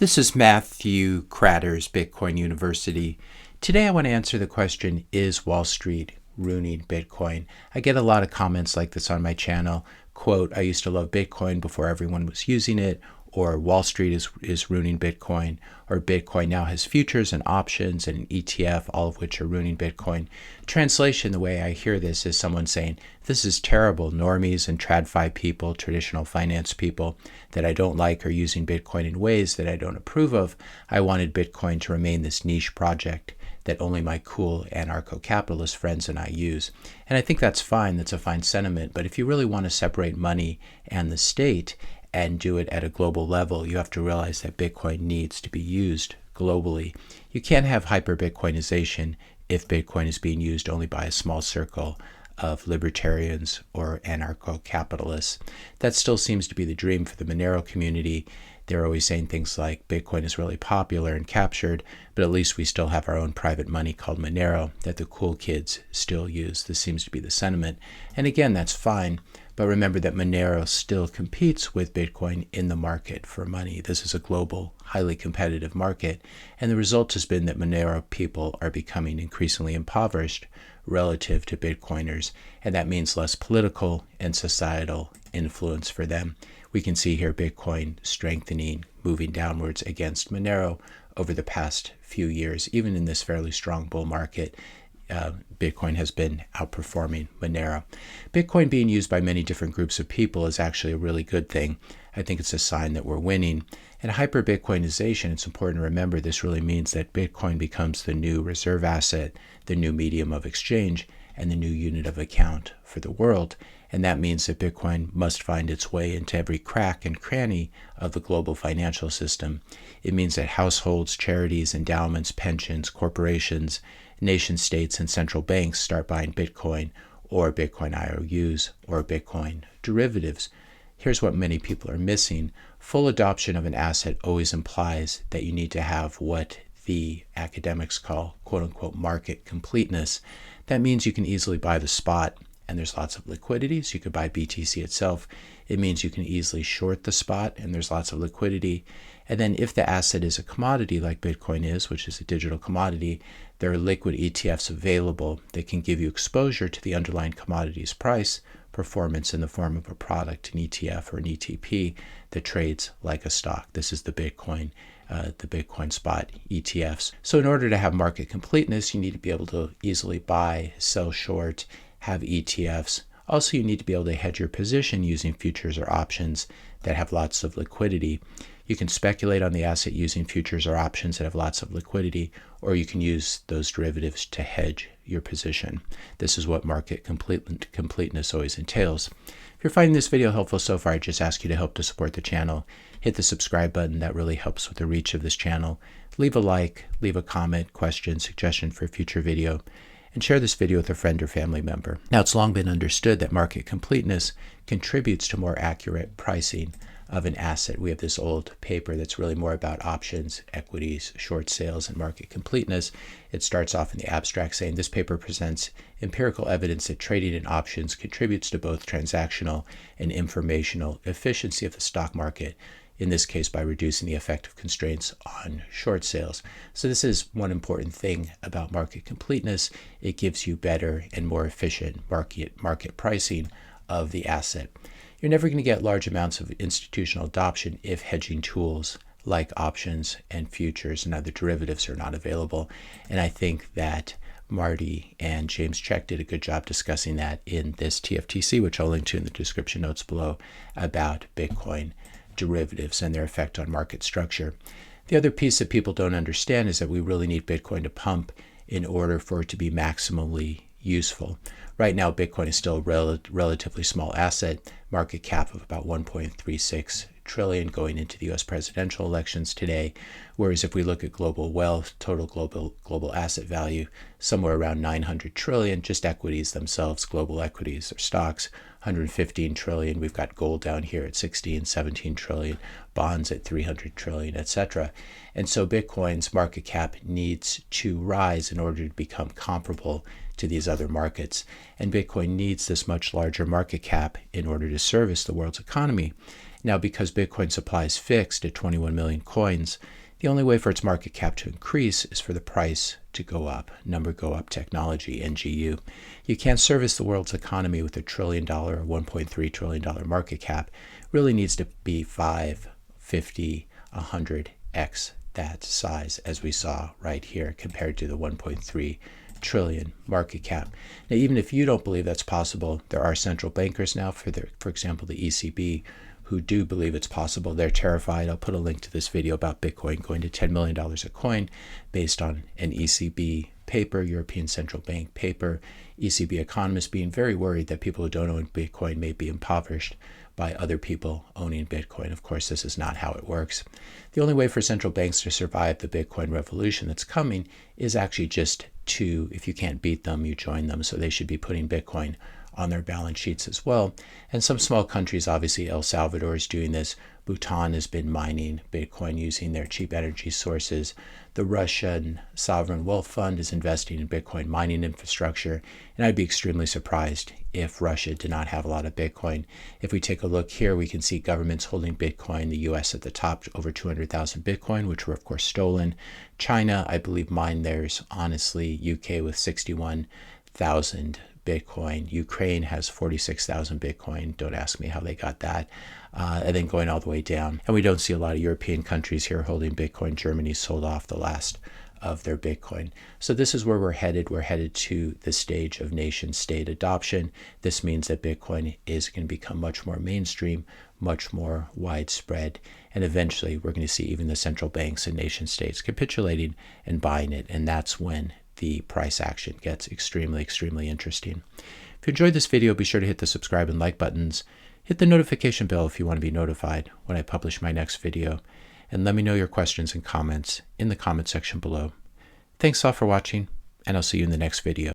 This is Matthew Kratter's Bitcoin University. Today I want to answer the question, is Wall Street ruining Bitcoin? I get a lot of comments like this on my channel. Quote, I used to love Bitcoin before everyone was using it, or Wall Street is ruining Bitcoin, or Bitcoin now has futures and options and an ETF, all of which are ruining Bitcoin. Translation, the way I hear this is someone saying, this is terrible. Normies and TradFi people, traditional finance people that I don't like are using Bitcoin in ways that I don't approve of. I wanted Bitcoin to remain this niche project that only my cool anarcho-capitalist friends and I use. And I think that's fine. That's a fine sentiment. But if you really want to separate money and the state and do it at a global level, you have to realize that Bitcoin needs to be used globally. You can't have hyperbitcoinization if Bitcoin is being used only by a small circle of libertarians or anarcho-capitalists. That still seems to be the dream for the Monero community. They're always saying things like Bitcoin is really popular and captured, but at least we still have our own private money called Monero that the cool kids still use. This seems to be the sentiment. And again, that's fine. But remember that Monero still competes with Bitcoin in the market for money. This is a global, highly competitive market. And the result has been that Monero people are becoming increasingly impoverished relative to Bitcoiners. And that means less political and societal influence for them. We can see here Bitcoin strengthening, moving downwards against Monero over the past few years. Even in this fairly strong bull market, Bitcoin has been outperforming Monero. Bitcoin being used by many different groups of people is actually a really good thing. I think it's a sign that we're winning. And hyperbitcoinization, it's important to remember this really means that Bitcoin becomes the new reserve asset, the new medium of exchange, and the new unit of account for the world. And that means that Bitcoin must find its way into every crack and cranny of the global financial system. It means that households, charities, endowments, pensions, corporations, nation states, and central banks start buying Bitcoin or Bitcoin IOUs or Bitcoin derivatives. Here's what many people are missing. Full adoption of an asset always implies that you need to have what the academics call, quote unquote, market completeness. That means you can easily buy the spot and there's lots of liquidity, so you could buy BTC itself. It means you can easily short the spot and there's lots of liquidity. And then if the asset is a commodity like Bitcoin is, which is a digital commodity, there are liquid ETFs available that can give you exposure to the underlying commodity's price performance in the form of a product, an ETF or an ETP that trades like a stock. This is the Bitcoin spot ETFs. So in order to have market completeness, you need to be able to easily buy, sell short, have ETFs. Also, you need to be able to hedge your position using futures or options that have lots of liquidity. You can speculate on the asset using futures or options that have lots of liquidity, or you can use those derivatives to hedge your position. This is what market completeness always entails. If you're finding this video helpful so far, I just ask you to help to support the channel. Hit the subscribe button. That really helps with the reach of this channel. Leave a like, leave a comment, question, suggestion for a future video, and share this video with a friend or family member. Now, it's long been understood that market completeness contributes to more accurate pricing of an asset. We have this old paper that's really more about options, equities, short sales, and market completeness. It starts off in the abstract saying this paper presents empirical evidence that trading in options contributes to both transactional and informational efficiency of the stock market, in this case by reducing the effective constraints on short sales. So this is one important thing about market completeness. It gives you better and more efficient market pricing of the asset. You're never going to get large amounts of institutional adoption if hedging tools like options and futures and other derivatives are not available. And I think that Marty and James Check did a good job discussing that in this TFTC, which I'll link to in the description notes below, about Bitcoin derivatives and their effect on market structure. The other piece that people don't understand is that we really need Bitcoin to pump in order for it to be maximally useful. Right now, Bitcoin is still a relatively small asset, market cap of about 1.36 trillion going into the US presidential elections today. Whereas if we look at global wealth, total global asset value, somewhere around 900 trillion, just equities themselves, global equities or stocks, 115 trillion. We've got gold down here at 16, 17 trillion, bonds at 300 trillion, etc. And so Bitcoin's market cap needs to rise in order to become comparable to these other markets. And Bitcoin needs this much larger market cap in order to service the world's economy. Now, because Bitcoin supply is fixed at 21 million coins, the only way for its market cap to increase is for the price to go up, number go up technology, NGU. You can't service the world's economy with $1 trillion or $1.3 trillion market cap. It really needs to be 5, 50, 100x that size, as we saw right here, compared to the 1.3 trillion market cap. Now, even if you don't believe that's possible, there are central bankers now, for example, the ECB, who do believe it's possible. They're terrified. I'll put a link to this video about Bitcoin going to $10 million a coin based on an ECB paper, European Central Bank paper. ECB economists being very worried that people who don't own Bitcoin may be impoverished by other people owning Bitcoin. Of course, this is not how it works. The only way for central banks to survive the Bitcoin revolution that's coming is actually just to, if you can't beat them, you join them. So they should be putting Bitcoin on their balance sheets as well. And some small countries, obviously El Salvador is doing this. Bhutan has been mining Bitcoin using their cheap energy sources. The Russian Sovereign Wealth Fund is investing in Bitcoin mining infrastructure. And I'd be extremely surprised if Russia did not have a lot of Bitcoin. If we take a look here, we can see governments holding Bitcoin, the US at the top, over 200,000 Bitcoin, which were of course stolen. China, I believe, mined theirs, honestly. UK with 61,000 Bitcoin. Ukraine has 46,000 Bitcoin. Don't ask me how they got that. And then going all the way down. And we don't see a lot of European countries here holding Bitcoin. Germany sold off the last of their Bitcoin. So this is where we're headed. We're headed to the stage of nation state adoption. This means that Bitcoin is going to become much more mainstream, much more widespread. And eventually we're going to see even the central banks and nation states capitulating and buying it. And that's when the price action gets extremely, extremely interesting. If you enjoyed this video, be sure to hit the subscribe and like buttons. Hit the notification bell if you want to be notified when I publish my next video. And let me know your questions and comments in the comment section below. Thanks all for watching, and I'll see you in the next video.